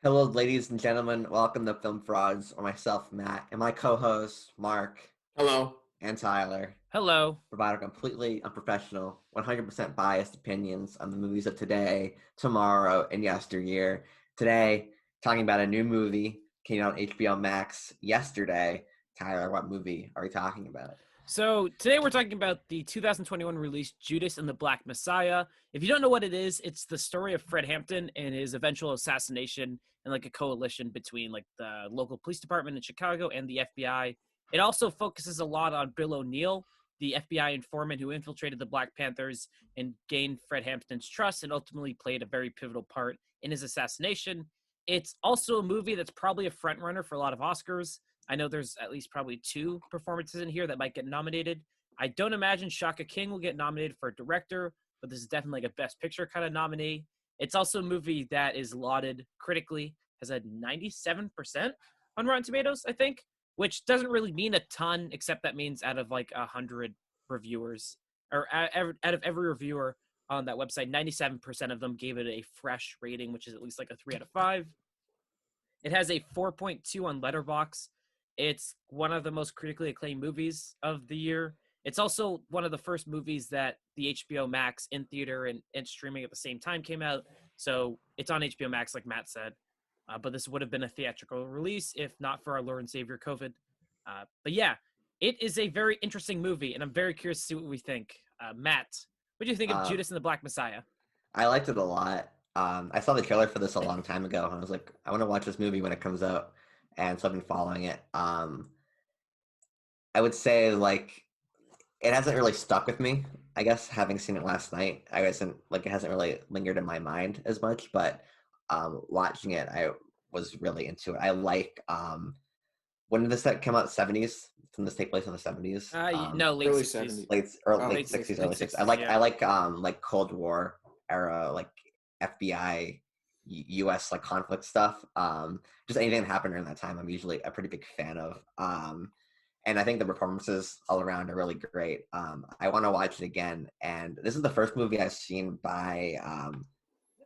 Hello, ladies and gentlemen. Welcome to Film Frauds, or myself, Matt, and my co-hosts, Mark Hello. and Tyler, Hello. provide our completely unprofessional, 100% biased opinions on the movies of today, tomorrow, and yesteryear. Today, talking about a new movie came out on HBO Max yesterday. Tyler, what movie are we talking about? So today we're talking about the 2021 release Judas and the Black Messiah. If you don't know what it is, it's the story of Fred Hampton and his eventual assassination and like a coalition between like the local police department in Chicago and the FBI. It also focuses a lot on Bill O'Neill, the FBI informant who infiltrated the Black Panthers and gained Fred Hampton's trust and ultimately played a very pivotal part in his assassination. It's also a movie that's probably a front runner for a lot of Oscars. I know there's at least probably two performances in here that might get nominated. I don't imagine Shaka King will get nominated for director, but this is definitely like a best picture kind of nominee. It's also a movie that is lauded critically, has a 97% on Rotten Tomatoes, I think, which doesn't really mean a ton, except that means out of like 100 reviewers, or out of every reviewer on that website, 97% of them gave it a fresh rating, which is at least like a 3 out of 5. It has a 4.2 on Letterboxd. It's one of the most critically acclaimed movies of the year. It's also one of the first movies that the HBO Max in theater and streaming at the same time came out. So it's on HBO Max, like Matt said. But this would have been a theatrical release if not for our Lord and Savior COVID. But yeah, it is a very interesting movie, and I'm very curious to see what we think. Matt, what do you think of Uh, Judas and the Black Messiah? I liked it a lot. I saw the trailer for this a long time ago, and I was like, I want to watch this movie when it comes out, and so I've been following it. I would say like it hasn't really stuck with me. I guess having seen it last night, I wasn't like it hasn't really lingered in my mind as much. But watching it, I was really into it. I like when did this come out? 70s? Didn't this take place in the 70s? No, late Early 60s. 70s. Late or Oh, late Late, 60s, late early 60s. I 60s, like yeah. I like Cold War era, like FBI, U.S. like conflict stuff. Just anything that happened during that time, I'm usually a pretty big fan of. And I think the performances all around are really great. I want to watch it again, and this is the first movie I've seen by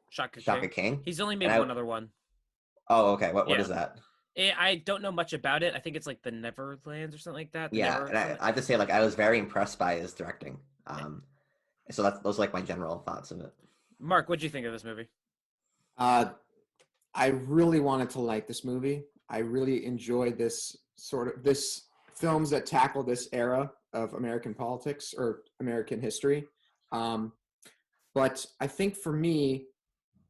Shaka Shaka King. King. He's only And made one other one. oh, okay, what Yeah. is that? I don't know much about it. I think it's like the Neverlands or something like that. The Yeah, Never and something. I have to say, like, I was very impressed by his directing. Yeah. So those are like my general thoughts of it. Mark, what do you think of this movie? Uh, I really wanted to like this movie. I really enjoyed this films that tackle this era of American politics or American history. Um, but I think for me,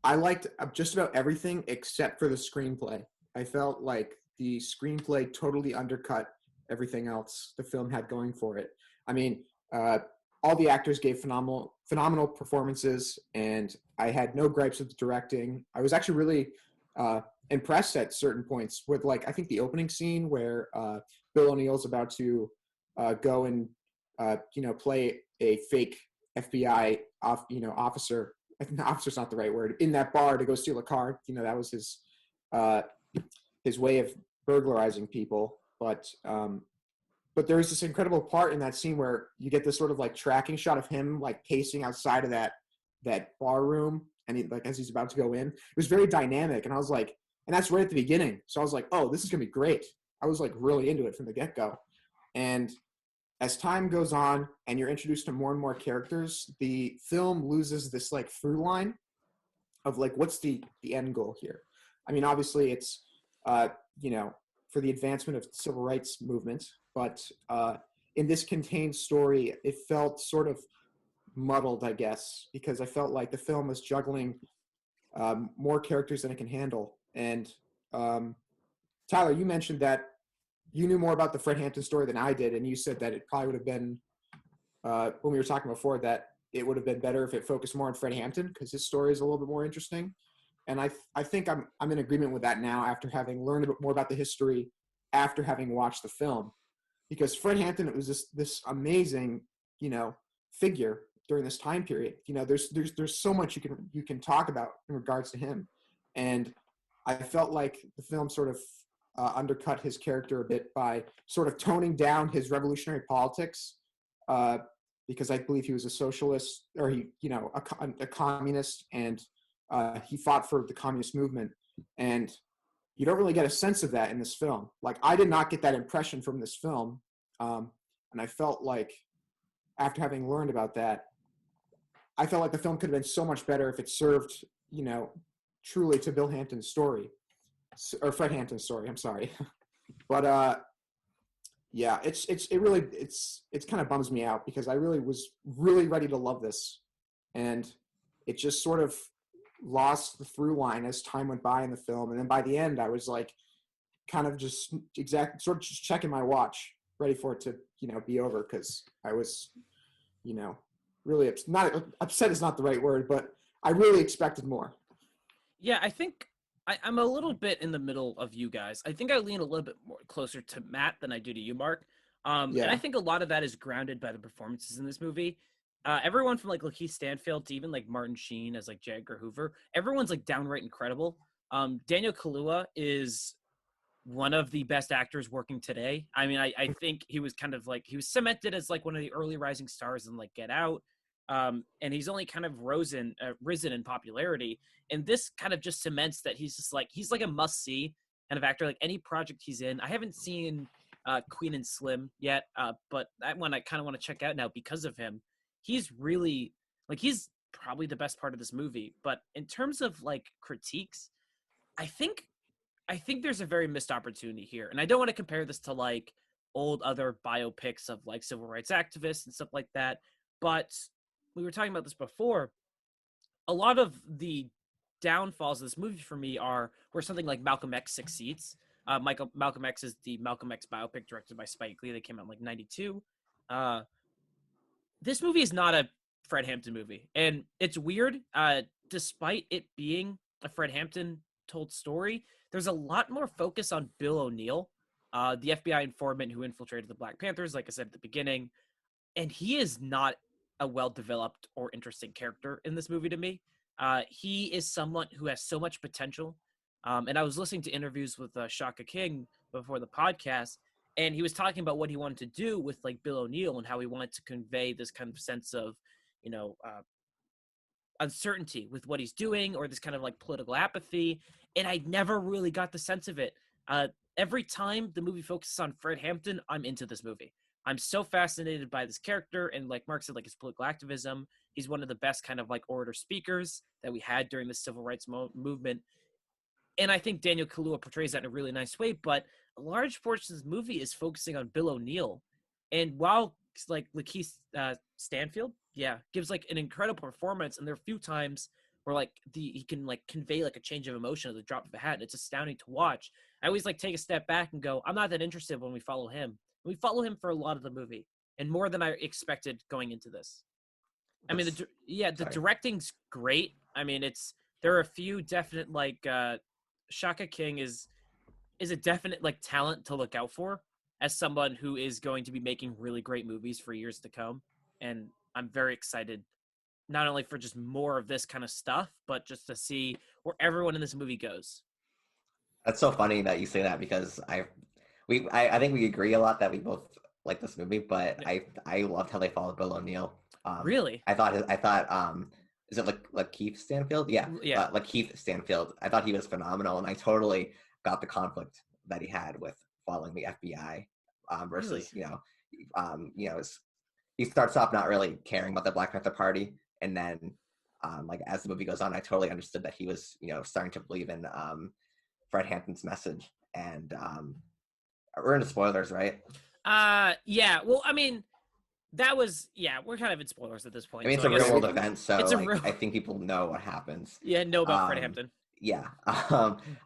I liked just about everything except for the screenplay. I felt like the screenplay totally undercut everything else the film had going for it. I mean, uh, all the actors gave phenomenal performances, and I had no gripes with the directing. I was actually really uh, impressed at certain points with, like, I think the opening scene where Bill O'Neill's about to go and play a fake FBI officer. I think the officer's not the right word, in that bar to go steal a car. That was uh, his way of burglarizing people. But there was this incredible part in that scene where you get this sort of like tracking shot of him like pacing outside of that bar room, and like as he's about to go in. It was very dynamic, and I was like, and that's right at the beginning. So I was like, oh, this is gonna be great. I was like really into it from the get go, and as time goes on and you're introduced to more and more characters, the film loses this like through line of like what's the end goal here. I mean, obviously it's uh, you know for the advancement of the civil rights movement, but in this contained story, it felt sort of muddled, I guess, because I felt like the film was juggling more characters than it can handle. And um, Tyler, you mentioned that you knew more about the Fred Hampton story than I did, and you said that it probably would have been when we were talking before that it would have been better if it focused more on Fred Hampton because his story is a little bit more interesting. And I think I'm in agreement with that now after having learned a bit more about the history after having watched the film, because Fred Hampton, it was this amazing figure during this time period. There's so much you can talk about in regards to him, and I felt like the film sort of undercut his character a bit by sort of toning down his revolutionary politics, uh, because I believe he was a socialist, or a communist, and he fought for the communist movement. And you don't really get a sense of that in this film. Like, I did not get that impression from this film. And I felt like, after having learned about that, I felt like the film could have been so much better if it served, truly to Bill Hampton's story, or Fred Hampton's story. I'm sorry, but yeah, it kind of bums me out because I really was really ready to love this, and it just sort of lost the through line as time went by in the film, and then by the end, I was like, kind of just sort of just checking my watch, ready for it to be over, because I was, really not upset is not the right word, but I really expected more. Yeah, I think I'm a little bit in the middle of you guys. I think I lean a little bit more closer to Matt than I do to you, Mark. And I Yeah. think a lot of that is grounded by the performances in this movie. Everyone from like Lakeith Stanfield to even like Martin Sheen as like J. Edgar Hoover, everyone's like downright incredible. Daniel Kaluuya is one of the best actors working today. I mean, I think he was kind of like, he was cemented as like one of the early rising stars in like Get Out. And he's only kind of risen in popularity. And this kind of just cements that he's like a must see kind of actor. Like any project he's in. I haven't seen Queen and Slim yet, but that one I kind of want to check out now because of him. He's really he's probably the best part of this movie. But in terms of like critiques, I think there's a very missed opportunity here. And I don't want to compare this to like old other biopics of like civil rights activists and stuff like that. But we were talking about this before. A lot of the downfalls of this movie for me are where something like Malcolm X succeeds. Malcolm X is the Malcolm X biopic directed by Spike Lee that came out in like 92. This movie is not a Fred Hampton movie. And it's weird. Despite it being a Fred Hampton told story, there's a lot more focus on Bill O'Neill, the FBI informant who infiltrated the Black Panthers, like I said at the beginning. And he is not a well-developed or interesting character in this movie to me. He is someone who has so much potential. And I was listening to interviews with Shaka King before the podcast, and he was talking about what he wanted to do with like Bill O'Neill and how he wanted to convey this kind of sense of, uncertainty with what he's doing, or this kind of like political apathy. And I never really got the sense of it. Every time the movie focuses on Fred Hampton, I'm into this movie. I'm so fascinated by this character, and like Mark said, like his political activism. He's one of the best kind of like orator speakers that we had during the civil rights movement. And I think Daniel Kaluuya portrays that in a really nice way, but a large portion of this movie is focusing on Bill O'Neill. And while like Lakeith Stanfield, gives like an incredible performance, and there are a few times where like he can like convey like a change of emotion at the drop of a hat, and it's astounding to watch. I always like take a step back and go, I'm not that interested when we follow him. We follow him for a lot of the movie, and more than I expected going into this. I mean, the directing's great. I mean, there are a few definite like Shaka King is a definite like talent to look out for as someone who is going to be making really great movies for years to come. And I'm very excited not only for just more of this kind of stuff, but just to see where everyone in this movie goes. That's so funny that you say that, because I think we agree a lot that we both like this movie, but I loved how they followed Bill O'Neill. Really? I thought is it Lakeith Stanfield? Yeah. Lakeith Stanfield. I thought he was phenomenal, and I totally got the conflict that he had with following the FBI versus he starts off not really caring about the Black Panther Party, and then like as the movie goes on, I totally understood that he was starting to believe in Fred Hampton's message. And we're into spoilers, right? Yeah. Well, I mean, that was we're kind of in spoilers at this point. I mean, it's a real world event, so I think people know what happens. Yeah, know about Fred Hampton. Yeah.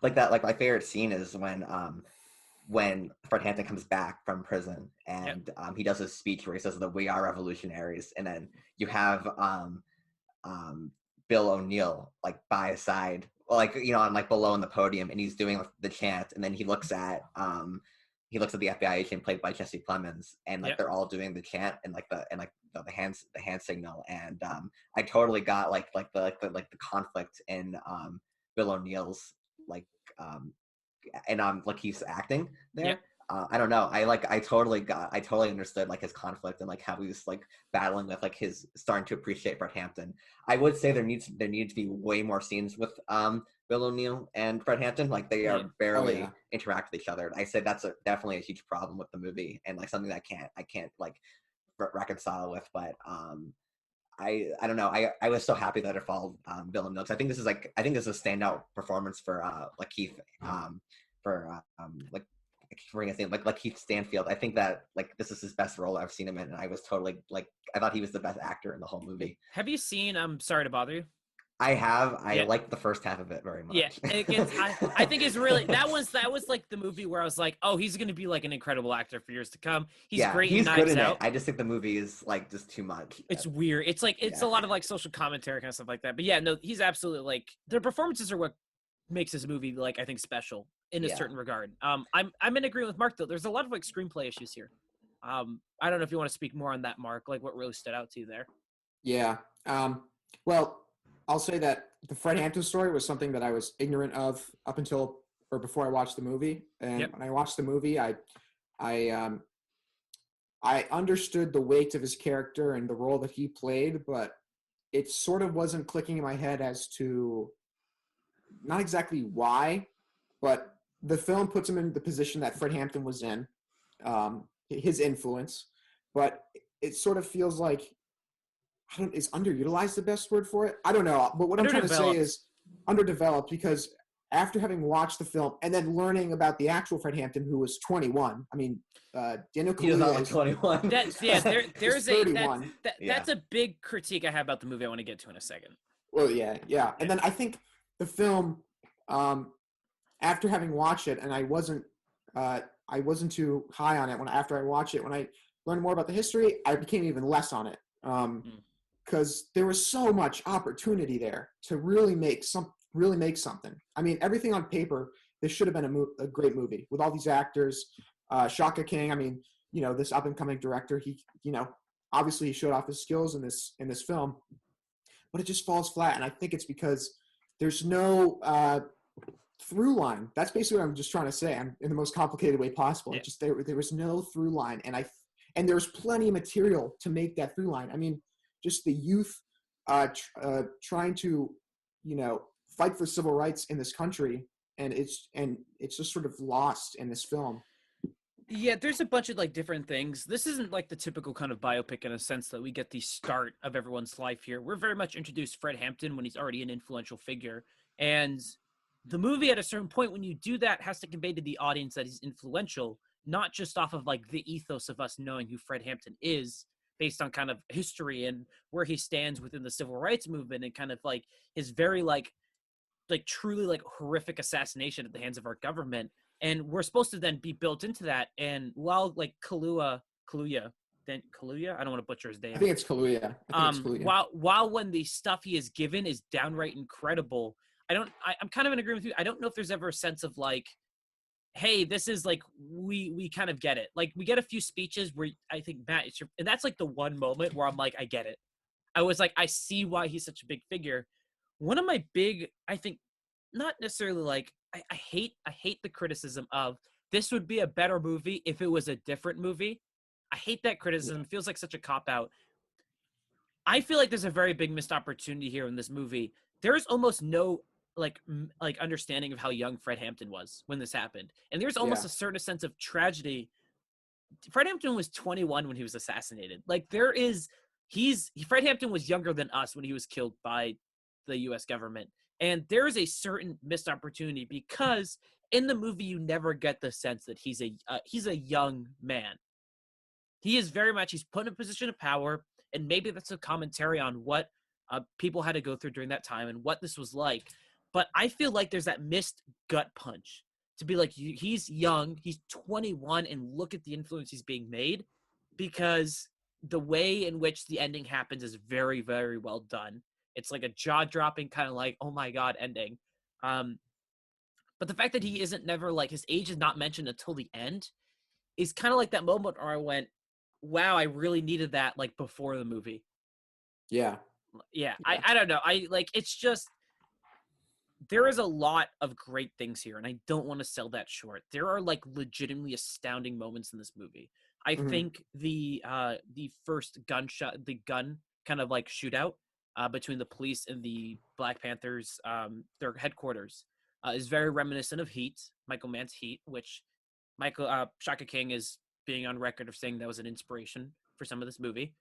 Like that, like my favorite scene is when Fred Hampton comes back from prison, and he does his speech where he says that we are revolutionaries, and then you have Bill O'Neill like by his side, like on like below in the podium, and he's doing the chant, and then he looks at the FBI agent played by Jesse Plemons, and like they're all doing the chant and the hand signal, and I totally got like the conflict in Bill O'Neill's like he's acting there. I don't know. I totally understood like his conflict and like how he was like battling with like his starting to appreciate Fred Hampton. I would say there needed to be way more scenes with Bill O'Neill and Fred Hampton. Like they Right. are barely yeah. interact with each other. I said that's definitely a huge problem with the movie, and like something that I can't like reconcile with. But I don't know. I was so happy that it followed Bill O'Neill, 'cause I think this is a standout performance for Lakeith for like I keep forgetting his name, like Lakeith Stanfield. I think that like this is his best role I've seen him in, and I was totally like I thought he was the best actor in the whole movie. Have you seen I'm Sorry to Bother You? I Yeah. liked the first half of it very Yeah, much. it gets. I think it's really that was like the movie where I was like, oh, he's gonna be like an incredible actor for years to come. He's Yeah, great in he's good Knives in it. Out. I just think the movie is like just too much. It's weird. It's like it's a Yeah. lot of like social commentary kind of stuff like that. But yeah, no, he's absolutely like their performances are what makes this movie like I think special in a Yeah. certain regard. I'm in agreement with Mark though. There's a lot of like screenplay issues here. I don't know if you want to speak more on that, Mark. Like what really stood out to you there. Yeah. Well, I'll say that the Fred Hampton story was something that I was ignorant of up until or before I watched the movie. And Yep. when I watched the movie, I understood the weight of his character and the role that he played, but it sort of wasn't clicking in my head as to not exactly why, but the film puts him in the position that Fred Hampton was in, his influence, but it sort of feels like is underutilized the best word for it? I don't know. But what I'm trying to say is underdeveloped because after having watched the film and then learning about the actual Fred Hampton, who was 21, I mean, Daniel He was not Kaluuya like is 21. There's a 31. that's a big critique I have about the movie. I want to get to in a second. Well, yeah. And then I think the film, after having watched it, and I wasn't too high on it after I watched it. When I learned more about the history, I became even less on it. Because there was so much opportunity there to really make something. I mean, everything on paper, this should have been a great movie with all these actors. Shaka King, I mean, this up and coming director, he, obviously he showed off his skills in this film, but it just falls flat. And I think it's because there's no through line. That's basically what I'm just trying to say. I'm in the most complicated way possible. Yeah. Just there was no through line, and there's plenty of material to make that through line. I mean, just the youth trying to, fight for civil rights in this country, and it's just sort of lost in this film. Yeah, there's a bunch of like different things. This isn't like the typical kind of biopic in a sense that we get the start of everyone's life here. We're very much introduced Fred Hampton when he's already an influential figure. And the movie at a certain point, when you do that, has to convey to the audience that he's influential, not just off of like the ethos of us knowing who Fred Hampton is based on kind of history and where he stands within the civil rights movement and kind of like his very like truly like horrific assassination at the hands of our government. And we're supposed to then be built into that. And while like Kaluuya, I don't want to butcher his name. I think it's Kaluuya. While when the stuff he is given is downright incredible, I'm kind of in agreement with you. I don't know if there's ever a sense of like, hey, this is like, we kind of get it. Like we get a few speeches where I think Matt, and that's like the one moment where I'm like, I get it. I was like, I see why he's such a big figure. One of my big, I think, not necessarily like, I hate the criticism of this would be a better movie if it was a different movie. I hate that criticism. Yeah. It feels like such a cop-out. I feel like there's a very big missed opportunity here in this movie. There's almost no like understanding of how young Fred Hampton was when this happened. And there's almost a certain sense of tragedy. Fred Hampton was 21 when he was assassinated. Like Fred Hampton was younger than us when he was killed by the US government. And there is a certain missed opportunity because in the movie you never get the sense that he's a young man. He is very much, he's put in a position of power, and maybe that's a commentary on what people had to go through during that time and what this was like. But I feel like there's that missed gut punch to be like, he's young, he's 21, and look at the influence he's being made, because the way in which the ending happens is very, very well done. It's like a jaw-dropping kind of like, oh my God, ending. But the fact that he isn't never like, his age is not mentioned until the end is kind of like that moment where I went, wow, I really needed that like before the movie. Yeah. I don't know. I like, it's just, there is a lot of great things here, and I don't want to sell that short. There are like legitimately astounding moments in this movie. I think the first gunshot, the gun kind of like shootout, between the police and the Black Panthers, their headquarters, is very reminiscent of Heat, Michael Mann's Heat, which Shaka King is being on record of saying that was an inspiration for some of this movie.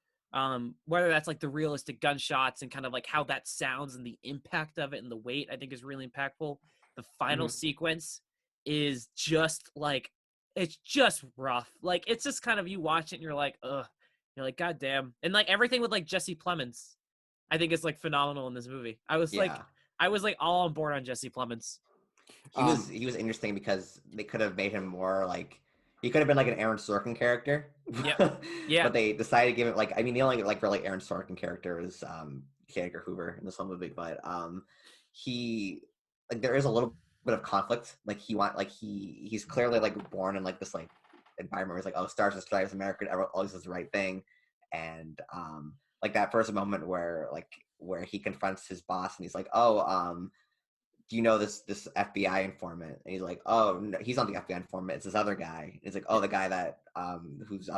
Whether that's like the realistic gunshots and kind of like how that sounds and the impact of it and the weight, I think is really impactful. The final sequence is just like, it's just rough. Like, it's just kind of, you watch it and you're like, ugh. You're like, God damn. And like everything with like Jesse Plemons, I think is like phenomenal in this movie. I was like all on board on Jesse Plemons. He was interesting because they could have made him more like, he could have been like an Aaron Sorkin character. Yeah. But they decided to give it like, I mean, the only like really Aaron Sorkin character is J. Edgar Hoover in this whole movie, but he, like, there is a little bit of conflict. Like he's clearly like born in like this like environment where he's like, oh, Stars and Stripes, America always does the right thing. And like that first moment where he confronts his boss and he's like, oh, do you know this FBI informant? And he's like, oh, no, he's not the FBI informant. It's this other guy. And he's like, oh, the guy that who's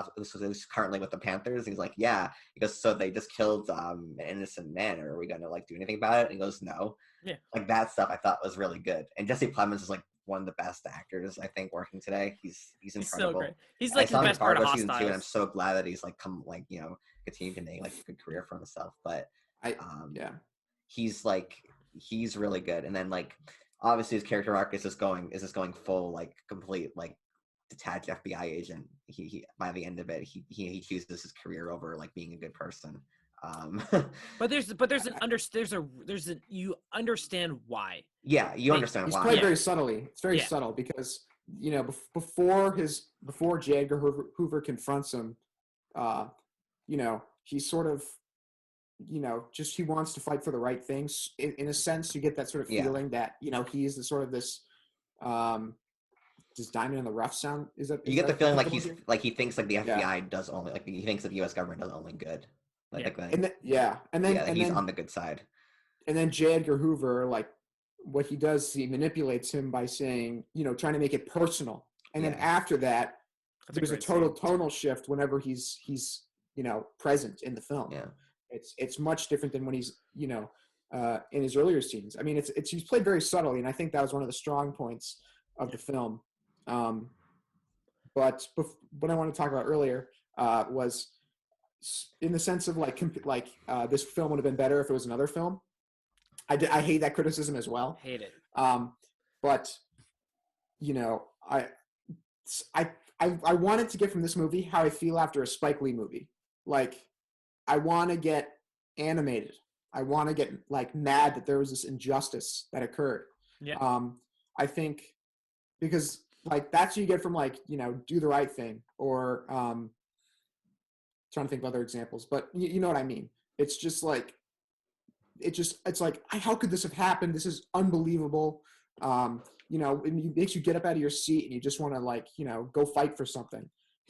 currently with the Panthers. And he's like, yeah. He goes, so they just killed an innocent man. Or are we gonna like do anything about it? And he goes, no. Yeah. Like that stuff I thought was really good. And Jesse Plemons is like one of the best actors I think working today. He's incredible. So great. He's like the best part of Hostiles. And I'm so glad that he's like continue to make like a good career for himself. But he's really good. And then like obviously his character arc is just going full like complete like detached FBI agent. He by the end of it he chooses his career over like being a good person. But you understand why. Yeah, you understand he's why. He's played very subtly. It's very subtle because before J. Edgar Hoover confronts him, he's sort of, just he wants to fight for the right things. In a sense, you get that sort of feeling that he's the sort of this. Does "diamond in the rough" sound? You get the feeling like he's like he thinks like the FBI does only like he thinks that the U.S. government does only good. And then he's on the good side. And then J. Edgar Hoover, like what he does, he manipulates him by saying, trying to make it personal. And then after that, there's a total tonal shift whenever he's present in the film. Yeah. It's much different than when he's in his earlier scenes. I mean, it's he's played very subtly, and I think that was one of the strong points of the film. But what I want to talk about earlier was in the sense of this film would have been better if it was another film. I hate that criticism as well. Hate it. But I wanted to get from this movie how I feel after a Spike Lee movie. Like, I want to get animated. I want to get like mad that there was this injustice that occurred. Yeah. I think because like that's what you get from Do the Right Thing or trying to think of other examples, but you know what I mean. It's just like it's like how could this have happened? This is unbelievable. It makes you get up out of your seat and you just want to go fight for something.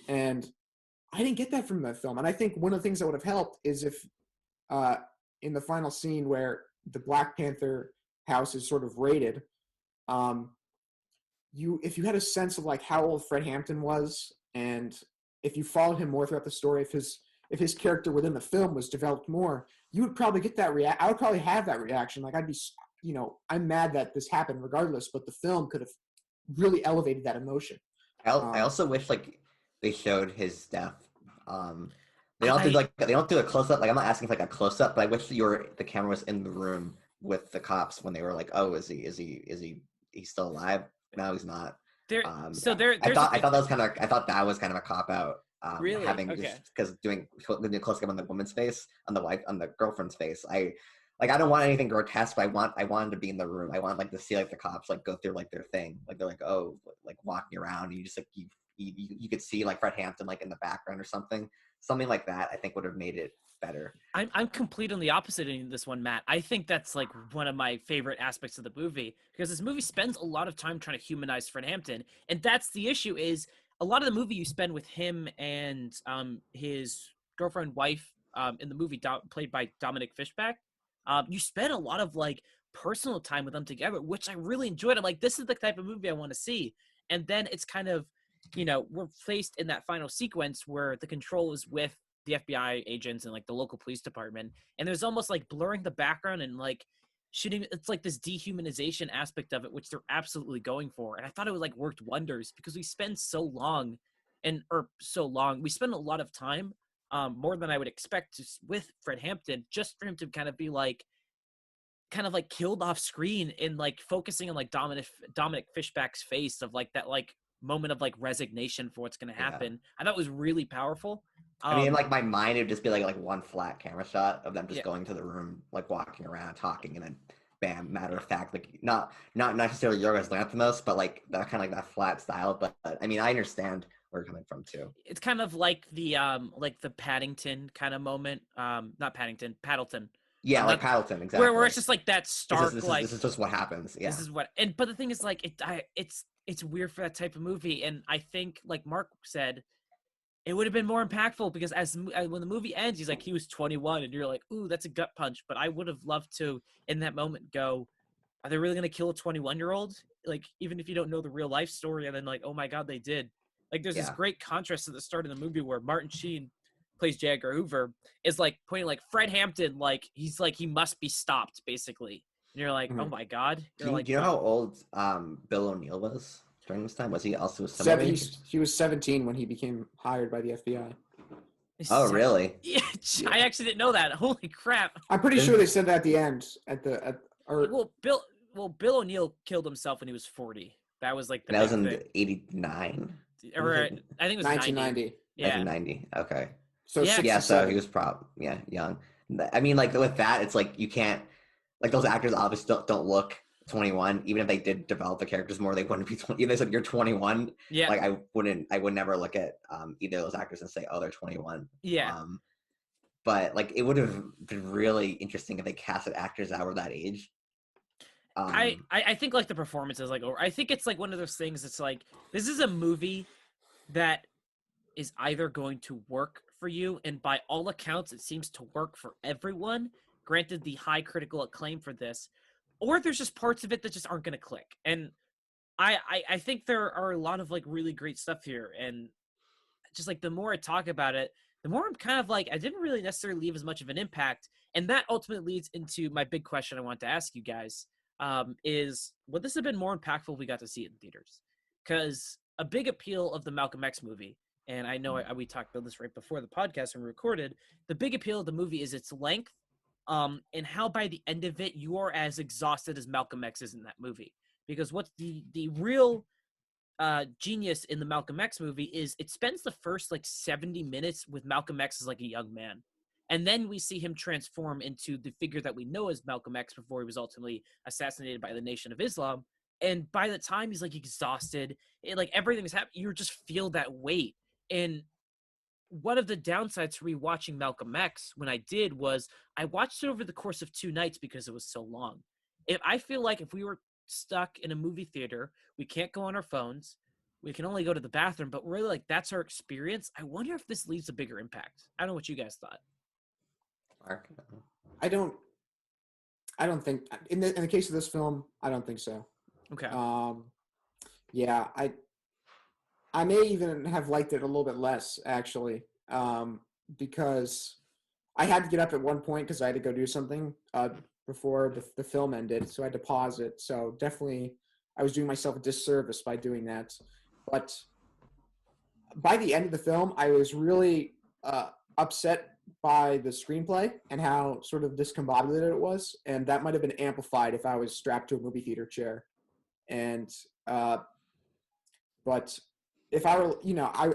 And I didn't get that from the film. And I think one of the things that would have helped is if in the final scene where the Black Panther house is sort of raided, if you had a sense of how old Fred Hampton was, and if you followed him more throughout the story, if his character within the film was developed more, you would probably get that I would probably have that reaction. Like I'd be, I'm mad that this happened regardless, but the film could have really elevated that emotion. I also wish they showed his death. They don't do a close up. Like I'm not asking for a close up, but I wish the camera was in the room with the cops when they were like, oh, is he still alive? No, he's not. I thought that was kind of a cop out. Really? Just because doing close up on the woman's face, on the girlfriend's face. I don't want anything grotesque, but I wanted to be in the room. I want to see the cops go through their thing. They're walking around and you just you could see Fred Hampton in the background or something like that. I think would have made it better. I'm complete on the opposite in this one, Matt. I think that's one of my favorite aspects of the movie, because this movie spends a lot of time trying to humanize Fred Hampton, and that's the issue. Is a lot of the movie you spend with him and his girlfriend, wife, in the movie played by Dominic Fishback. You spend a lot of personal time with them together, which I really enjoyed. I'm this is the type of movie I want to see. And then it's kind of, we're placed in that final sequence where the control is with the FBI agents and like the local police department, and there's almost like blurring the background and like shooting. It's like this dehumanization aspect of it, which they're absolutely going for, and I thought it was like worked wonders because we spend we spend a lot of time, more than I would expect with Fred Hampton, just for him to kind of be like killed off screen and like focusing on like Dominic Fishback's face of like that like moment of like resignation for what's going to Yeah. happen. I thought it was really powerful. I mean, in like my mind, it would just be like one flat camera shot of them just Yeah. going to the room, like walking around, talking, and then bam, matter of fact, like not necessarily Yorgos Lanthimos, but like that kind of like that flat style. But I mean, I understand where you're coming from too. It's kind of like the Paddington kind of moment. Not Paddington, Paddleton. Yeah, like Not, Paddleton, exactly. where it's just like that stark this is just what happens. Yeah. This is what but the thing is like it's weird for that type of movie, and I think like Mark said, it would have been more impactful because when the movie ends, he's like he was 21, and you're like, ooh, that's a gut punch. But I would have loved to in that moment go, are they really gonna kill a 21-year-old? Like even if you don't know the real life story, and then like, oh my god, they did. Like there's this great contrast at the start of the movie where Martin Sheen plays J. Edgar Hoover is like pointing like Fred Hampton, like he's like he must be stopped basically. And you're like, oh my god. Do you know how old Bill O'Neill was during this time? Was he also he was 17 when he became hired by the FBI. Oh, really? Yeah, I actually didn't know that. Holy crap! I'm pretty sure they said that at the end. Bill O'Neill killed himself when he was 40. That was like that was in '89, or I think it was 1990. Yeah, 1990. Okay. So so he was young. I mean, like with that, it's like you can't like those actors obviously don't look 21. Even if they did develop the characters more, they wouldn't be 20. Even if they said you're 21, yeah. Like I would never look at either of those actors and say, oh, they're 21. Yeah. But like it would have been really interesting if they casted actors that were that age. I think like the performances like, or I think it's like one of those things. It's like this is a movie that is either going to work for you, and by all accounts, it seems to work for everyone. Granted, the high critical acclaim for this, or there's just parts of it that just aren't going to click. And I think there are a lot of like really great stuff here, and just like the more I talk about it, the more I'm kind of like I didn't really necessarily leave as much of an impact, and that ultimately leads into my big question I want to ask you guys. Is would this have been more impactful if we got to see it in theaters? Because a big appeal of the Malcolm X movie, and I know we talked about this right before the podcast when we recorded, the big appeal of the movie is its length, and how by the end of it, you are as exhausted as Malcolm X is in that movie. Because what's the real genius in the Malcolm X movie is it spends the first like 70 minutes with Malcolm X as like a young man. And then we see him transform into the figure that we know as Malcolm X before he was ultimately assassinated by the Nation of Islam. And by the time he's like exhausted, like everything's happening, you just feel that weight. And one of the downsides for rewatching Malcolm X when I did was I watched it over the course of 2 nights because it was so long. I feel like if we were stuck in a movie theater, we can't go on our phones, we can only go to the bathroom, but really like that's our experience. I wonder if this leaves a bigger impact. I don't know what you guys thought. Mark? I don't think in the case of this film, I don't think so. Okay. Yeah, I may even have liked it a little bit less actually, because I had to get up at one point because I had to go do something before the film ended, so I had to pause it. So definitely, I was doing myself a disservice by doing that. But by the end of the film, I was really upset by the screenplay and how sort of discombobulated it was, and that might have been amplified if I was strapped to a movie theater chair. And but if I were,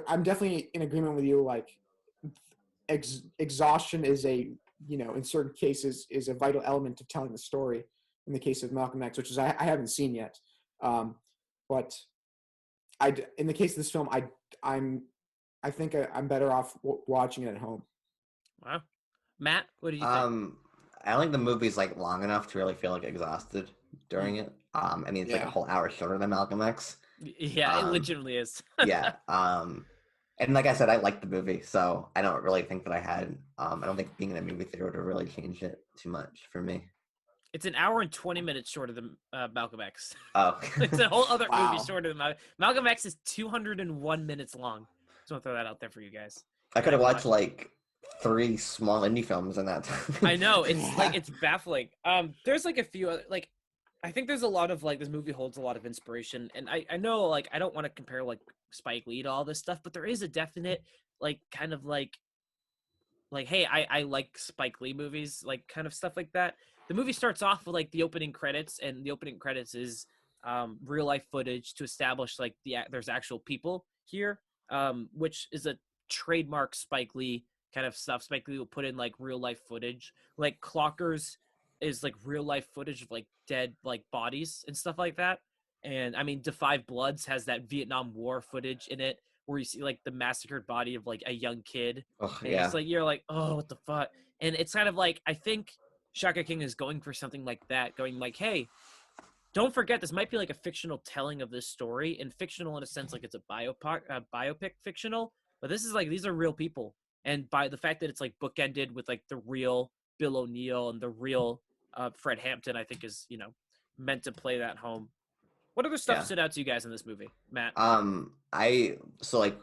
I'm definitely in agreement with you. Like, exhaustion is in certain cases is a vital element of telling the story. In the case of Malcolm X, which is I haven't seen yet, but in the case of this film, I think I'm better off watching it at home. Wow, Matt, what do you think? I don't think the movie's like long enough to really feel like exhausted during it. I mean, it's like a whole hour shorter than Malcolm X. Yeah, it legitimately is. Yeah. And like I said, I liked the movie, so I don't really think that I don't think being in a movie theater would have really changed it too much for me. It's an hour and 20 minutes shorter than Malcolm X. Oh. It's a whole other movie shorter than Malcolm X is 201 minutes long. Just want to throw that out there for you guys. I could have watched like 3 small indie films in that time. I know, it's like it's baffling. There's like a few other, like I think there's a lot of like this movie holds a lot of inspiration, and I know like I don't want to compare like Spike Lee to all this stuff, but there is a definite like kind of like hey, I like Spike Lee movies, like kind of stuff like that. The movie starts off with like the opening credits, and the opening credits is real life footage to establish like there's actual people here, which is a trademark Spike Lee kind of stuff. Spike Lee will put in like real life footage, like Clockers is like real life footage of like dead like bodies and stuff like that. And I mean, Defy Bloods has that Vietnam War footage in it where you see like the massacred body of like a young kid, Oh and it's yeah, like you're like, oh, what the fuck? And it's kind of like I think Shaka King is going for something like that, going like, hey, don't forget this might be like a fictional telling of this story, and fictional in a sense like it's a biopic fictional, but this is like these are real people, and by the fact that it's like bookended with like the real Bill O'Neill and the real Fred Hampton, I think is meant to play that home. What other stuff yeah. stood out to you guys in this movie, Matt? I so like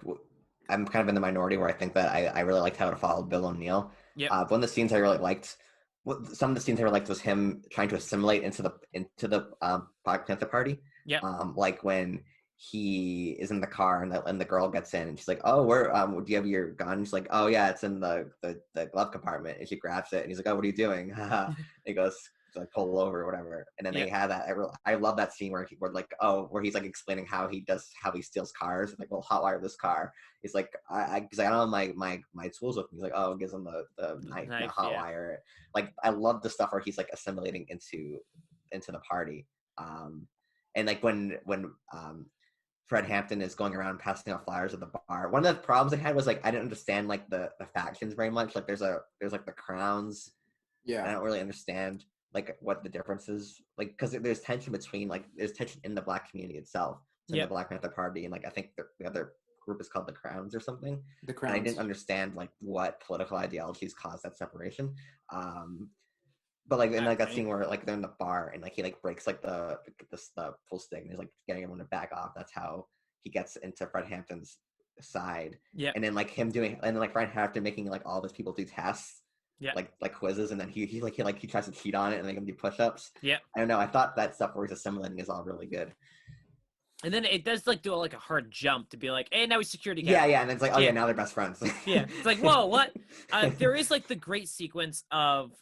I'm kind of in the minority where I think that I really liked how it followed Bill O'Neill. Yep. One of the scenes I really liked, some of the scenes I really liked was him trying to assimilate into the Black Panther Party. Yep. Like when he is in the car and the girl gets in and she's like, "Oh, where do you have your gun?" She's like, "Oh yeah, it's in the glove compartment." And she grabs it and he's like, "Oh, what are you doing?" And he goes to like pull over or whatever. And then they Yep. had that. I love that scene where where he's like explaining how he steals cars. And like, well, hotwire this car. He's like, because I don't have my tools with me. He's like, oh, gives him the knife, the Knife, yeah. hotwire. Like, I love the stuff where he's like assimilating into the party. And like when Fred Hampton is going around passing out flyers at the bar. One of the problems I had was like I didn't understand like the factions very much. Like there's like the crowns. I Yeah. don't really understand like what the difference is. Like because there's tension between like there's tension in the Black community itself, so in the Yep. Black Panther Party, and like I think the other group is called the Crowns or something. The And I Crowns. didn't understand like what political ideologies caused that separation. But like in like that scene where like they're in the bar and like he like breaks like the full stick and he's like getting everyone to back off. That's how he gets into Fred Hampton's side. Yep. And then like him doing and then like Fred Hampton making like all those people do tests, Yep. like quizzes, and then he tries to cheat on it and make him do push-ups. Yep. I don't know. I thought that stuff where he's assimilating is all really good. And then it does like do like a hard jump to be like, hey, now he's security guy. Yeah, and it's like, oh yeah, Yeah. now they're best friends. Yeah. It's like, whoa, what? There is like the great sequence of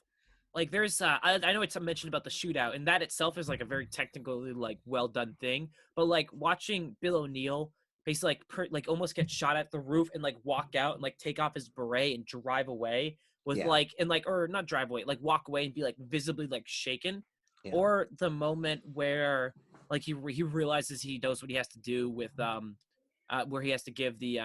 like there's I know it's mentioned about the shootout, and that itself is like a very technically like well done thing. But like watching Bill O'Neill basically like almost get shot at the roof and like walk out and like take off his beret and drive away with Yeah. like and like or not drive away, like walk away and be like visibly like shaken. Yeah. Or the moment where like he realizes he knows what he has to do with where he has to give the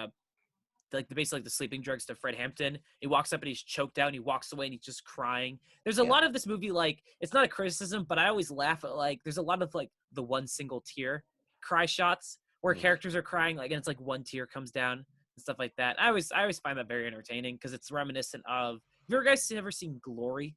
basically like the sleeping drugs to Fred Hampton. He walks up and he's choked out and he walks away and he's just crying. There's a lot of this movie, like it's not a criticism, but I always laugh at like there's a lot of like the one single tear cry shots where characters are crying like and it's like one tear comes down and stuff like that. I always find that very entertaining because it's reminiscent of have you guys ever seen Glory?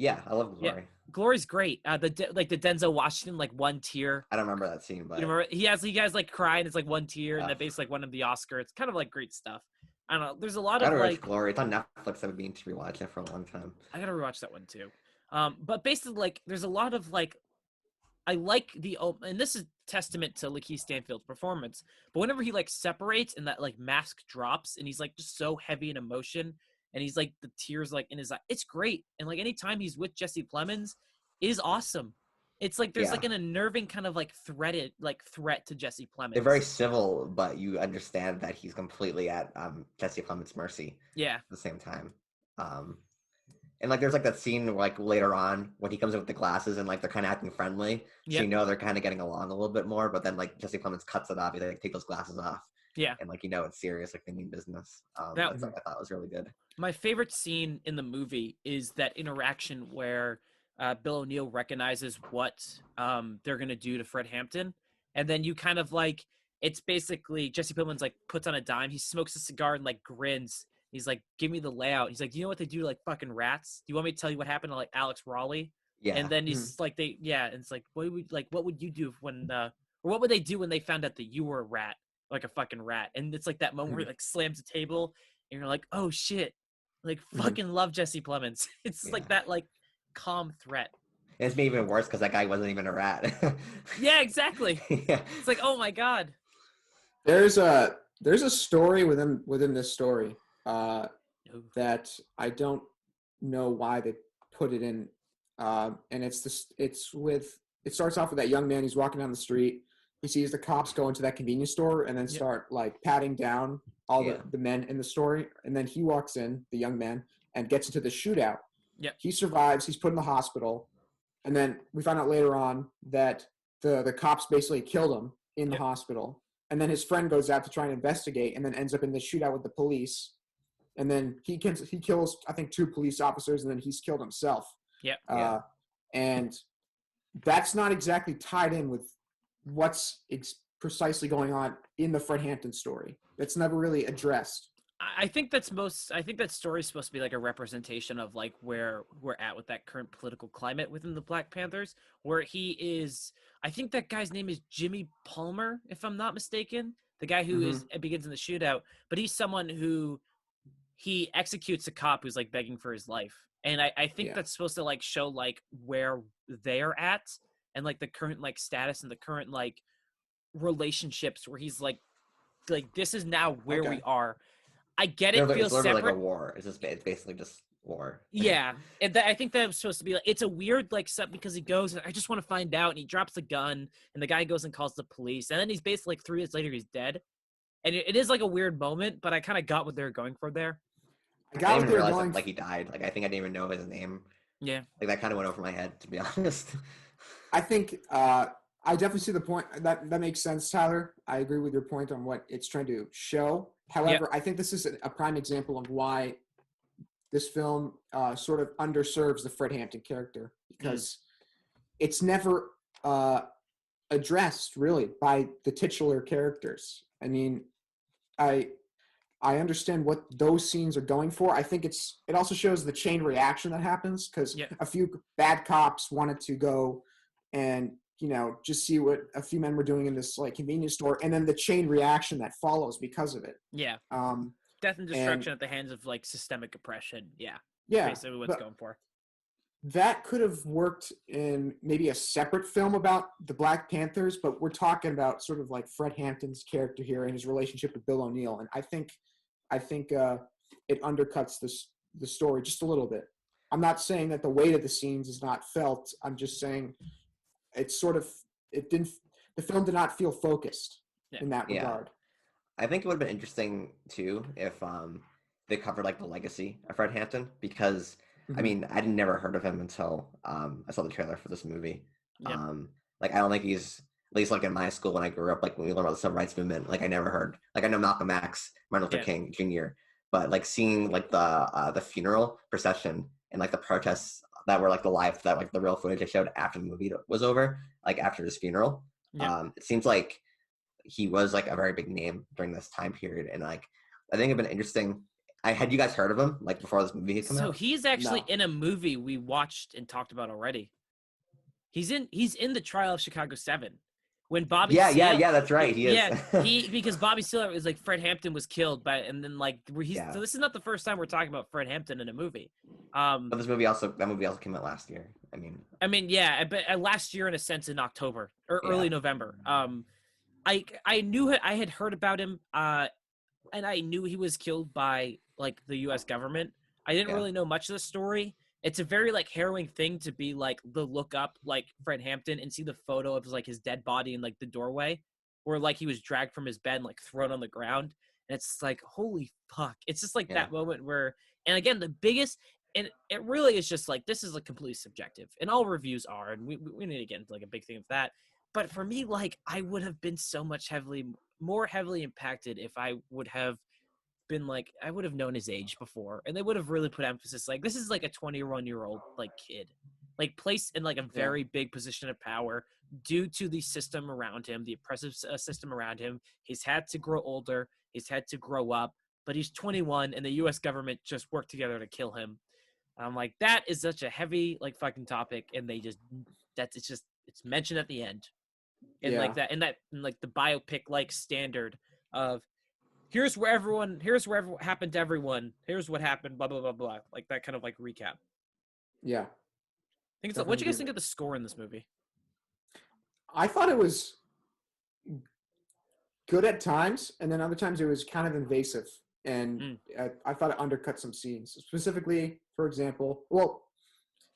Yeah, I love Glory. Yeah, Glory's great. The Denzel Washington like one tear. I don't remember that scene, but You remember he has like crying. It's like one tear, and Yeah. that basically like won him the Oscar. It's kind of like great stuff. I don't know. There's a lot I of gotta watch like Glory. It's on Netflix. I've been to rewatch it for a long time. I gotta rewatch that one too. But basically like there's a lot of like I like and this is testament to Lakeith Stanfield's performance. But whenever he like separates and that like mask drops and he's like just so heavy in emotion and he's like the tears like in his eye, it's great. And like anytime he's with Jesse Plemons is awesome. It's like there's like an unnerving kind of like threat to Jesse Plemons. They're very civil, but you understand that he's completely at Jesse Plemons' mercy. Yeah. At the same time. And like there's like that scene like later on when he comes in with the glasses and like they're kind of acting friendly, so you know they're kind of getting along a little bit more. But then like Jesse Plemons cuts it off. He's like, take those glasses off. Yeah. And like it's serious, like they mean business. I thought was really good. My favorite scene in the movie is that interaction where Bill O'Neill recognizes what they're gonna do to Fred Hampton, and then you kind of like it's basically Jesse Plemons like puts on a dime. He smokes a cigar and like grins. He's like, give me the layout. He's like, do you know what they do to like fucking rats? Do you want me to tell you what happened to like Alex Raleigh? Yeah. And then he's like, and it's like, what would you do or what would they do when they found out that you were a rat, like a fucking rat? And it's like that moment where he like slams the table and you're like, oh shit. Like Mhm. fucking love Jesse Plemons. It's just Yeah. like that like calm threat. And it's made even worse because that guy wasn't even a rat. Yeah, exactly. Yeah. It's like, oh my god. There's a story within this story Ooh. that I don't know why they put it in, and it starts off with that young man. He's walking down the street. He sees the cops go into that convenience store and then Yep. start like patting down all Yeah. the men in the story, and then he walks in, the young man, and gets into the shootout. Yep. He survives. He's put in the hospital, and then we find out later on that the cops basically killed him in the Yep. hospital. And then his friend goes out to try and investigate, and then ends up in the shootout with the police. And then he kills, I think, 2 police officers, and then he's killed himself. Yep. Yeah. And that's not exactly tied in with what's precisely going on in the Fred Hampton story. That's never really addressed. I think that story is supposed to be like a representation of like where we're at with that current political climate within the Black Panthers, where he is. I think that guy's name is Jimmy Palmer, if I'm not mistaken. The guy who is begins in the shootout, but he's someone who he executes a cop who's like begging for his life, and I think Yeah. that's supposed to like show like where they're at and like the current like status and the current like relationships where he's like this is now where we Okay. are. I get it It's feels literally like a separate. war. It's basically just war. Yeah, and I think that was supposed to be like it's a weird like stuff because he goes, I just want to find out, and he drops the gun, and the guy goes and calls the police, and then he's basically like 3 minutes later he's dead, and it is like a weird moment, but I kind of got what they're going for there. I I got didn't what even they were realize going. that like he died. Like I think I didn't even know his name. Yeah, Like that kind of went over my head, to be honest. I think I definitely see the point. That makes sense, Tyler. I agree with your point on what it's trying to show. However, I think this is a prime example of why this film sort of underserves the Fred Hampton character because it's never addressed really by the titular characters. I mean, I understand what those scenes are going for. I think it also shows the chain reaction that happens because Yep. a few bad cops wanted to go and just see what a few men were doing in this like convenience store, and then the chain reaction that follows because of it. yeah. Um, Death and and destruction at the hands of like systemic oppression. Yeah, yeah, basically what it's but going for. that could have worked in maybe a separate film about the Black Panthers, but we're talking about sort of like Fred Hampton's character here and his relationship with Bill O'Neill, and I think it undercuts the story just a little bit. I'm not saying that the weight of the scenes is not felt. I'm just saying it's sort of the film did not feel focused in that Yeah. regard. I think it would have been interesting too if they covered like the legacy of Fred Hampton because I mean I'd never heard of him until I saw the trailer for this movie. Yep. Like I don't think he's at least like in my school when I grew up, like when we learned about the civil rights movement, like I never heard, like I know Malcolm X, Martin Luther King Jr., but like seeing like the funeral procession and like the protests that were like the real footage they showed after the movie was over, like after his funeral, it seems like he was like a very big name during this time period, and like I think it'd been interesting. Had you guys heard of him like before this movie had come So out? he's actually No. in a movie we watched and talked about already. He's in the trial of Chicago 7. When Bobby Yeah, that's right. He is. because Bobby Seale is like Fred Hampton was killed by, and then like so this is not the first time we're talking about Fred Hampton in a movie. But that movie also came out last year. I mean, yeah, but last year in a sense in October or early November. I knew I had heard about him, and I knew he was killed by like the U.S. government. I didn't really know much of the story. It's a very like harrowing thing to be like the look up like Fred Hampton and see the photo of like his dead body in like the doorway, where like he was dragged from his bed and like thrown on the ground. And it's like holy fuck! It's just like that moment where, and again the biggest. And it really is just like this is like completely subjective, and all reviews are, and we need to get into like a big thing of that. But for me, like I would have been so much more heavily impacted if I would have been like I would have known his age before, and they would have really put emphasis like this is like a 21-year-old like kid, like placed in like a very big position of power due to the system around him, the oppressive system around him. He's had to grow older, he's had to grow up, but he's 21, and the U.S. government just worked together to kill him. I'm like that is such a heavy like fucking topic, and they just it's mentioned at the end, and like that and like the biopic like standard of here's where everyone happened to everyone. Here's what happened, blah blah blah blah. Like that kind of like recap. Yeah, What'd definitely you guys agree think with of the score in this movie? I thought it was good at times, and then other times it was kind of invasive, and Mm, I thought it undercut some scenes. Specifically, for example, well,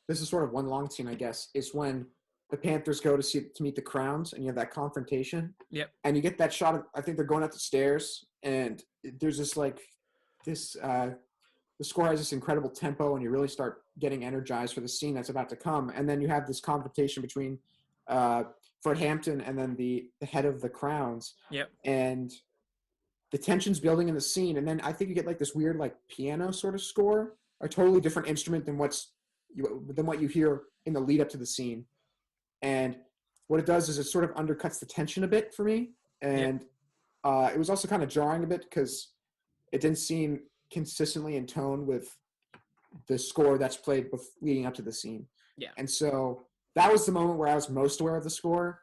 this is sort of one long scene, I guess, is when the Panthers go to meet the Crowns, and you have that confrontation, yep. and you get that shot of, I think they're going up the stairs, and there's this like this the score has this incredible tempo, and you really start getting energized for the scene that's about to come, and then you have this confrontation between uh, Fred Hampton and then the head of the Crowns, Yep. and the tension's building in the scene, and then I think you get like this weird like piano sort of score, a totally different instrument than what you hear in the lead up to the scene. And what it does is it sort of undercuts the tension a bit for me, Yep. and it was also kind of jarring a bit because it didn't seem consistently in tone with the score that's played leading up to the scene. Yeah. And so that was the moment where I was most aware of the score.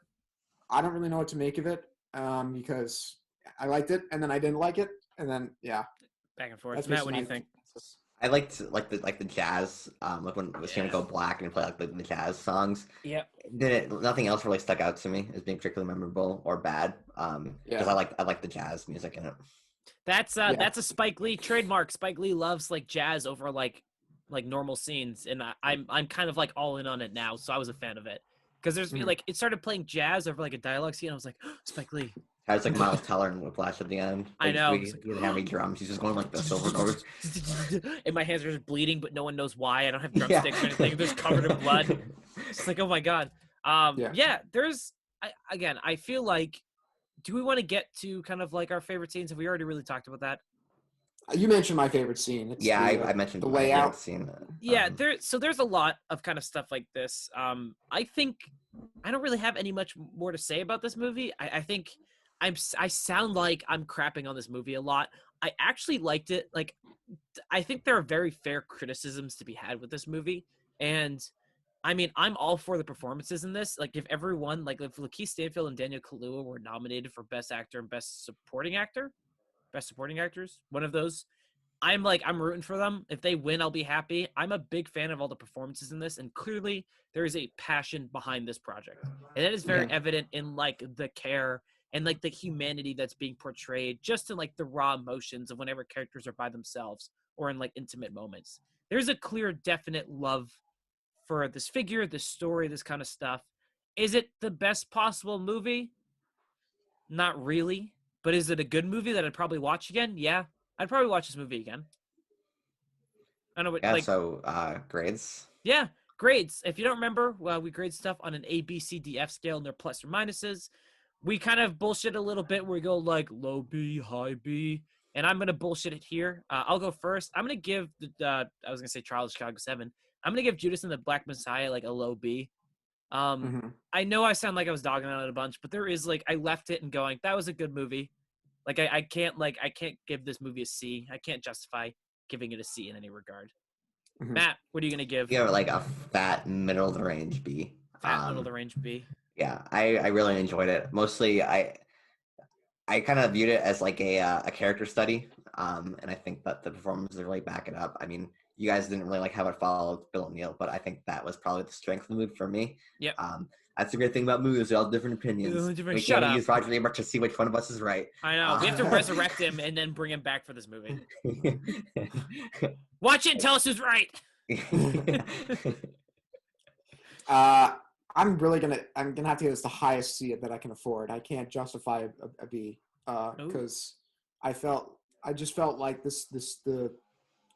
I don't really know what to make of it because I liked it and then I didn't like it, and then yeah, Back and forth. that's Matt, what basically do you my think? consensus. I liked like the jazz, like when it was gonna Yeah. go black and play like the jazz songs. Yep. Nothing else really stuck out to me as being particularly memorable or bad. Because Yeah, I like the jazz music in it. That's yeah, a Spike Lee trademark. Spike Lee loves like jazz over like normal scenes, and I'm kind of like all in on it now. So I was a fan of it because there's Mhm. like it started playing jazz over like a dialogue scene. I was like, Spike Lee. Has like Miles Teller and Whiplash at the end. I Like know. we he doesn't have any drums. He's just going like this over and over. And my hands are just bleeding, but no one knows why. I don't have Yeah. drumsticks or anything. They're just covered in blood. It's just like, oh my god. Yeah. Yeah. Again, I feel like. Do we want to get to kind of like our favorite scenes? Have we already really talked about that? You mentioned my favorite scene. It's Yeah, I mentioned the my favorite layout. scene. Yeah, there's a lot of kind of stuff like this. I think I don't really have any much more to say about this movie. I think I sound like I'm crapping on this movie a lot. I actually liked it. Like I think there are very fair criticisms to be had with this movie, and I mean I'm all for the performances in this. Like if everyone, like if Lakeith Stanfield and Daniel Kaluuya were nominated for Best Actor and Best Supporting Actors, one of those, I'm rooting for them. If they win, I'll be happy. I'm a big fan of all the performances in this, and clearly there is a passion behind this project. And that is very Yeah. evident in like the care and like the humanity that's being portrayed, just in like the raw emotions of whenever characters are by themselves or in like intimate moments. There's a clear, definite love for this figure, this story, this kind of stuff. Is it the best possible movie? Not really. But is it a good movie that I'd probably watch again? Yeah. I'd probably watch this movie again. I know what Yeah, like so grades. yeah, grades. If you don't remember, well, we grade stuff on an A, B, C, D, F scale, and they're plus or minuses. We kind of bullshit a little bit where we go like low B, high B, and I'm gonna bullshit it here. I'll go first. I'm gonna give I was gonna say Trial of Chicago 7. I'm gonna give Judas and the Black Messiah like a low B. Mhm. I know I sound like I was dogging on it a bunch, but there is like I left it and going that was a good movie. Like I can't give this movie a C. I can't justify giving it a C in any regard. Mhm. Matt, what are you gonna give? You know, like a fat middle of the range B. Fat middle of the range B. Yeah, I really enjoyed it. Mostly, I kind of viewed it as like a character study, and I think that the performances really back it up. I mean, you guys didn't really like how it followed Bill O'Neill, but I think that was probably the strength of the movie for me. Yep. That's the great thing about movies; we all have different opinions. We Shut can't up. use Roger Ebert to see which one of us is right. I know. We have to resurrect him and then bring him back for this movie. Watch it and tell us who's right. I'm gonna have to give this the highest C that I can afford. I can't justify a B because I just felt like the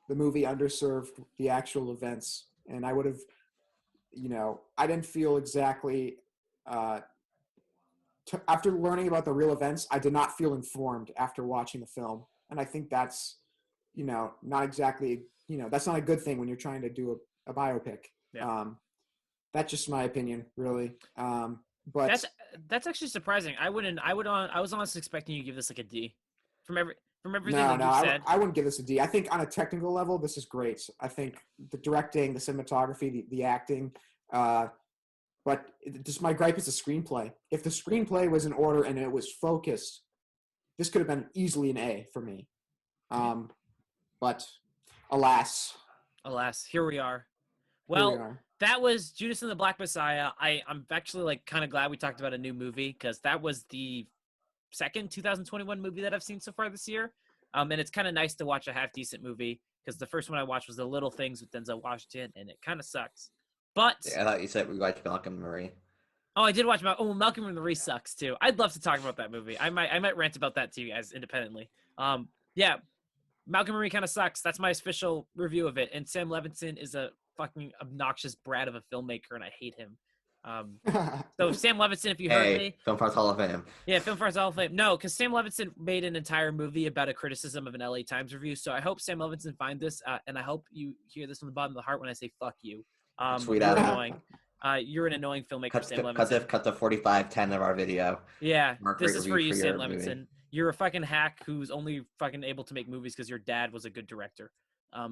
movie underserved the actual events, and I would have, I didn't feel exactly after learning about the real events, I did not feel informed after watching the film, and I think that's not exactly that's not a good thing when you're trying to do a biopic. Yeah. That's just my opinion, really. But that's actually surprising. I was honestly expecting you to give this like a D. From everything no, that no, you said. I wouldn't give this a D. I think on a technical level, this is great. I think the directing, the cinematography, the acting, but just my gripe is the screenplay. If the screenplay was in order and it was focused, this could have been easily an A for me. But alas, Here we are. here we Well, are. that was Judas and the Black Messiah. I'm actually like kind of glad we talked about a new movie because that was the second 2021 movie that I've seen so far this year. And it's kind of nice to watch a half decent movie because the first one I watched was The Little Things with Denzel Washington, and it kind of sucks. But Yeah, I thought you said we watched Malcolm and Marie. oh, I did watch Malcolm and Marie sucks too. I'd love to talk about that movie. I might rant about that to you guys independently. Yeah, Malcolm and Marie kind of sucks. That's my official review of it. And Sam Levinson is a fucking obnoxious brat of a filmmaker, and I hate him. So Sam Levinson, if you heard me, Film Stars Hall of Fame. yeah, Film Stars Hall of Fame. No, because Sam Levinson made an entire movie about a criticism of an LA Times review. So I hope Sam Levinson find this, and I hope you hear this from the bottom of the heart when I say "fuck you." Tweet You're at him. annoying. You're an annoying filmmaker, Sam Levinson. Cut to 45:10 of our video. Yeah, Mark, this rate is review for you, for Sam your Levinson. movie. You're a fucking hack who's only fucking able to make movies because your dad was a good director.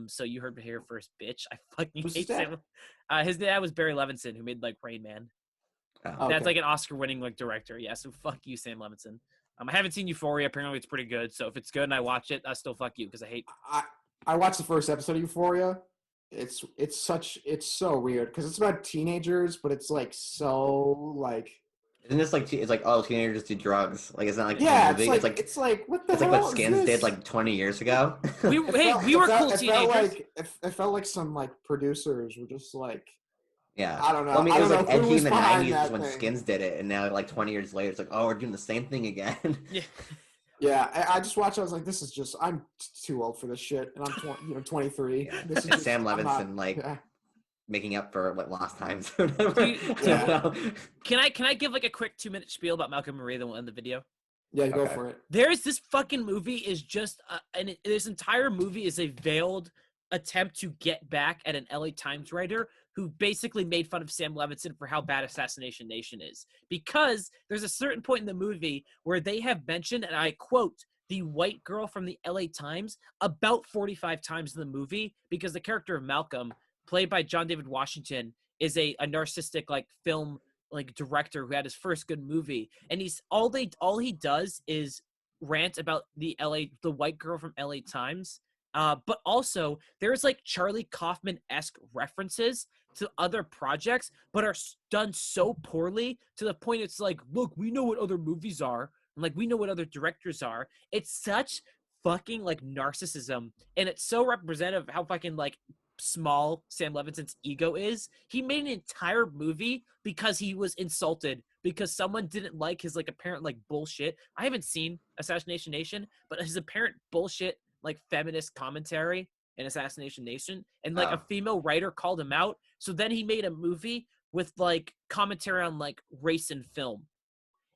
So you heard it here first, bitch. I fucking Who's hate his dad? Sam. His dad was Barry Levinson, who made like Rain Man. Oh. That's Okay. like an Oscar-winning like director. Yeah, so fuck you, Sam Levinson. I haven't seen Euphoria. Apparently, it's pretty good. So if it's good and I watch it, I still fuck you because I hate. I watched the first episode of Euphoria. It's so weird because it's about teenagers, but it's like so like Isn't this like it's like oh teenagers do drugs? Like it's not like a yeah, movie. it's like what the it's hell like what is Skins this? did like 20 years ago. We were cool teenagers. It felt like some like producers were just like Yeah. I don't know. Well, I mean, I it was don't like know who edgy was in the behind 90s that when thing. Skins did it, and now like 20 years later, it's like, oh, we're doing the same thing again. Yeah. Yeah, I just watched. I was like, this is just. I'm too old for this shit, and I'm 23. Yeah. This is And just, Sam I'm Levinson not- like yeah. making up for what lost times. Or whatever. Yeah. Can I give like a quick 2-minute spiel about Malcolm and Marie, then we'll end the video? Yeah, go Okay. for it. There's this fucking movie is just this entire movie is a veiled attempt to get back at an LA Times writer who basically made fun of Sam Levinson for how bad Assassination Nation is. Because there's a certain point in the movie where they have mentioned, and I quote, the white girl from the LA Times about 45 times in the movie because the character of Malcolm, played by John David Washington, is a narcissistic like film like director who had his first good movie, and he's all he does is rant about the white girl from LA Times. But also there's like Charlie Kaufman-esque references to other projects, but are done so poorly to the point it's like, look, we know what other movies are, and like we know what other directors are. It's such fucking like narcissism, and it's so representative of how fucking like small Sam Levinson's ego is. He made an entire movie because he was insulted because someone didn't like his like apparent like bullshit. I haven't seen Assassination Nation, but his apparent bullshit like feminist commentary in Assassination Nation, and like a female writer called him out. So then he made a movie with like commentary on like race in film.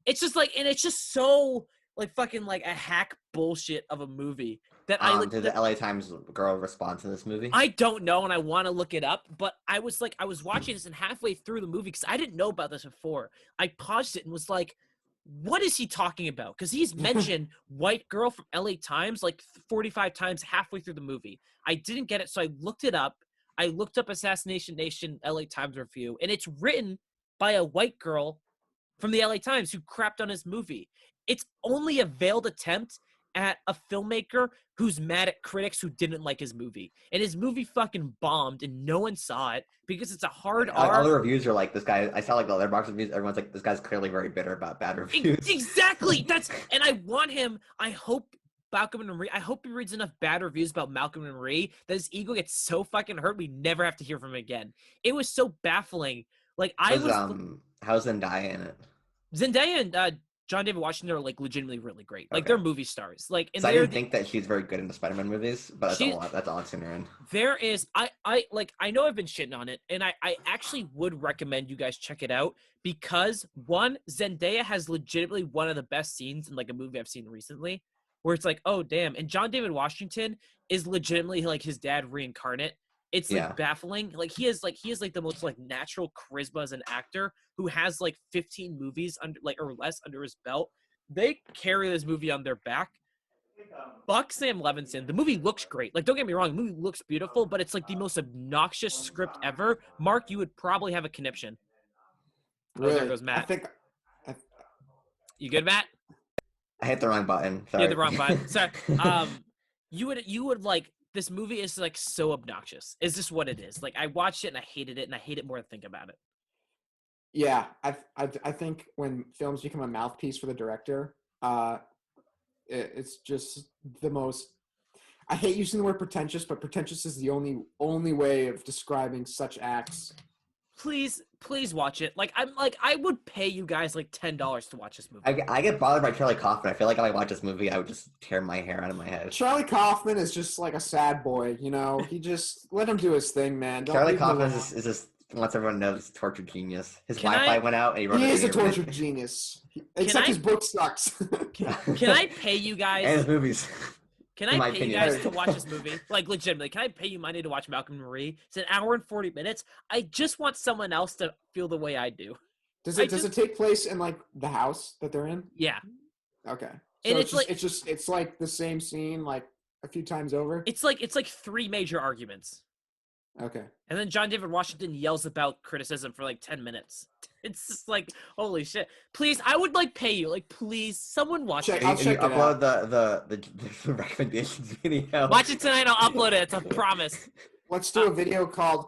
It's just like, and it's just so like fucking like a hack bullshit of a movie that I like. Did the LA Times girl respond to this movie? I don't know, and I want to look it up, but I was watching this, and halfway through the movie, because I didn't know about this before, I paused it and was like, what is he talking about? Because he's mentioned white girl from LA Times like 45 times halfway through the movie. I didn't get it, so I looked it up. I looked up Assassination Nation LA Times review, and it's written by a white girl from the LA Times who crapped on his movie. It's only a veiled attempt at a filmmaker who's mad at critics who didn't like his movie. And his movie fucking bombed and no one saw it because it's a hard All R. the reviews are like, this guy, I saw like the Letterboxd reviews, everyone's like, this guy's clearly very bitter about bad reviews. Exactly. And I want him, I hope Malcolm and Marie, I hope he reads enough bad reviews about Malcolm and Marie that his ego gets so fucking hurt we never have to hear from him again. It was so baffling. Like how's Zendaya in it? Zendaya and John David Washington are like legitimately really great. Like Okay. they're movie stars. Like, and I didn't think that she's very good in the Spider-Man movies, but that's all I've seen her in. There is I know I've been shitting on it, and I actually would recommend you guys check it out because one, Zendaya has legitimately one of the best scenes in like a movie I've seen recently, where it's like, oh damn, and John David Washington is legitimately like his dad reincarnate. It's like baffling. Like he has the most like natural charisma as an actor who has like 15 movies under like or less under his belt. They carry this movie on their back. Fuck Sam Levinson. The movie looks great. Like, don't get me wrong, the movie looks beautiful, but it's like the most obnoxious script ever. Mark, you would probably have a conniption. Really? Oh, there goes Matt. I think You good, Matt? I hit the wrong button. You Sorry. hit the wrong button. So, you would like this movie is like so obnoxious. Is this what it is? Like I watched it and I hated it, and I hate it more to think about it. Yeah, I think when films become a mouthpiece for the director, it's just the most. I hate using the word pretentious, but pretentious is the only way of describing such acts. Please watch it. Like I would pay you guys like $10 to watch this movie. I get bothered by Charlie Kaufman. I feel like if I watch this movie, I would just tear my hair out of my head. Charlie Kaufman is just like a sad boy, you know. He just let him do his thing, man. Don't Charlie leave him Kaufman alone. is just lets everyone know he's a tortured genius. His Can Wi-Fi I- went out, and he wrote He is a video game. tortured genius. Except I- his book sucks. Can I pay you And guys? his movies. Can in I my pay you opinion. guys to watch this movie? Like legitimately, can I pay you money to watch Malcolm and Marie? It's an hour and 40 minutes. I just want someone else to feel the way I do. Does I it take place in like the house that they're in? Yeah. Okay. So And it's like the same scene like a few times over. It's like 3 major arguments. Okay. And then John David Washington yells about criticism for like 10 minutes. It's just like, holy shit. Please, I would like pay you. Like, please, someone watch Check- it. I'll And you check it upload the recommendations video. Watch it tonight. I'll upload it. It's a promise. Let's do a video called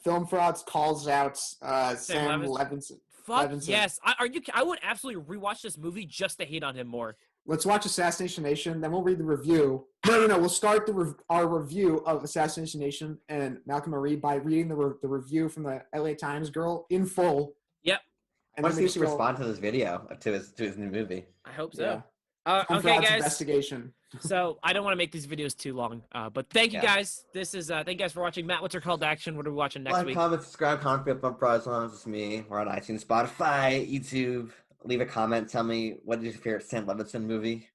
Film Frauds Calls Out Sam Levinson. Levinson. Fuck Levinson. yes. I would absolutely rewatch this movie just to hate on him more. Let's watch Assassination Nation, then we'll read the review. No. We'll start our review of Assassination Nation and Malcolm Marie by reading the review from the LA Times girl in full. Yep. I And want to see if just she go, respond to this video, to his new movie. I hope so. Yeah. Film Okay, Frauds guys. Investigation. So I don't want to make these videos too long, but thank you Yeah. guys. This is thank you guys for watching. Matt, what's our call to action? What are we watching next Like, week? comment, subscribe, comment, Bump Prize Loans. It's me. We're on iTunes, Spotify, YouTube. Leave a comment. Tell me what is your favorite Sam Levinson movie.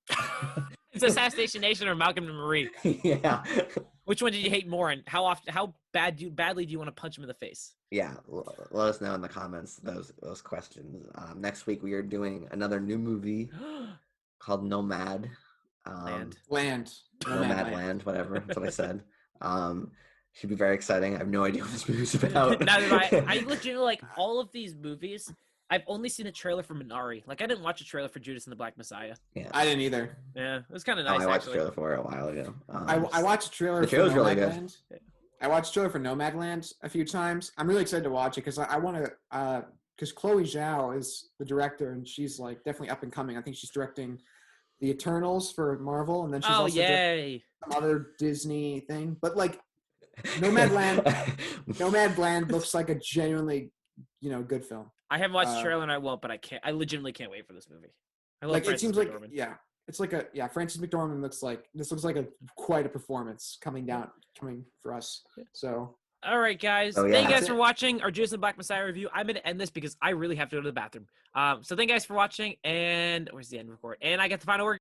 It's Assassination Nation or Malcolm and Marie. Yeah. Which one did you hate more, and how badly do you want to punch him in the face? Yeah. Let us know in the comments those questions. Next week we are doing another new movie called Nomad. Land. Nomad Land, whatever. That's what I said. Should be very exciting. I have no idea what this movie's about. Neither do I. I legitimately like all of these movies. I've only seen a trailer for Minari. Like I didn't watch a trailer for Judas and the Black Messiah. Yeah. I didn't either. Yeah, it was kind of Oh, nice. I watched actually. the trailer for it a while ago. I watched a trailer the for trailer's really good. Nomadland. I watched a trailer for Nomadland a few times. I'm really excited to watch it because I want to because Chloe Zhao is the director and she's like definitely up and coming. I think she's directing the Eternals for Marvel and then she's also directing yay! some other Disney thing. But like Nomadland looks like a genuinely good film. I haven't watched the trailer and I won't, but I can't. I legitimately can't wait for this movie. I love Like Frances it seems like McDormand. it's like Frances McDormand looks like quite a performance coming for us. So All right, guys. Oh, yeah. Thank you guys That's for it. watching our Judas and the Black Messiah review. I'm gonna end this because I really have to go to the bathroom. So thank you guys for watching. And where's the end record? And I got the final word.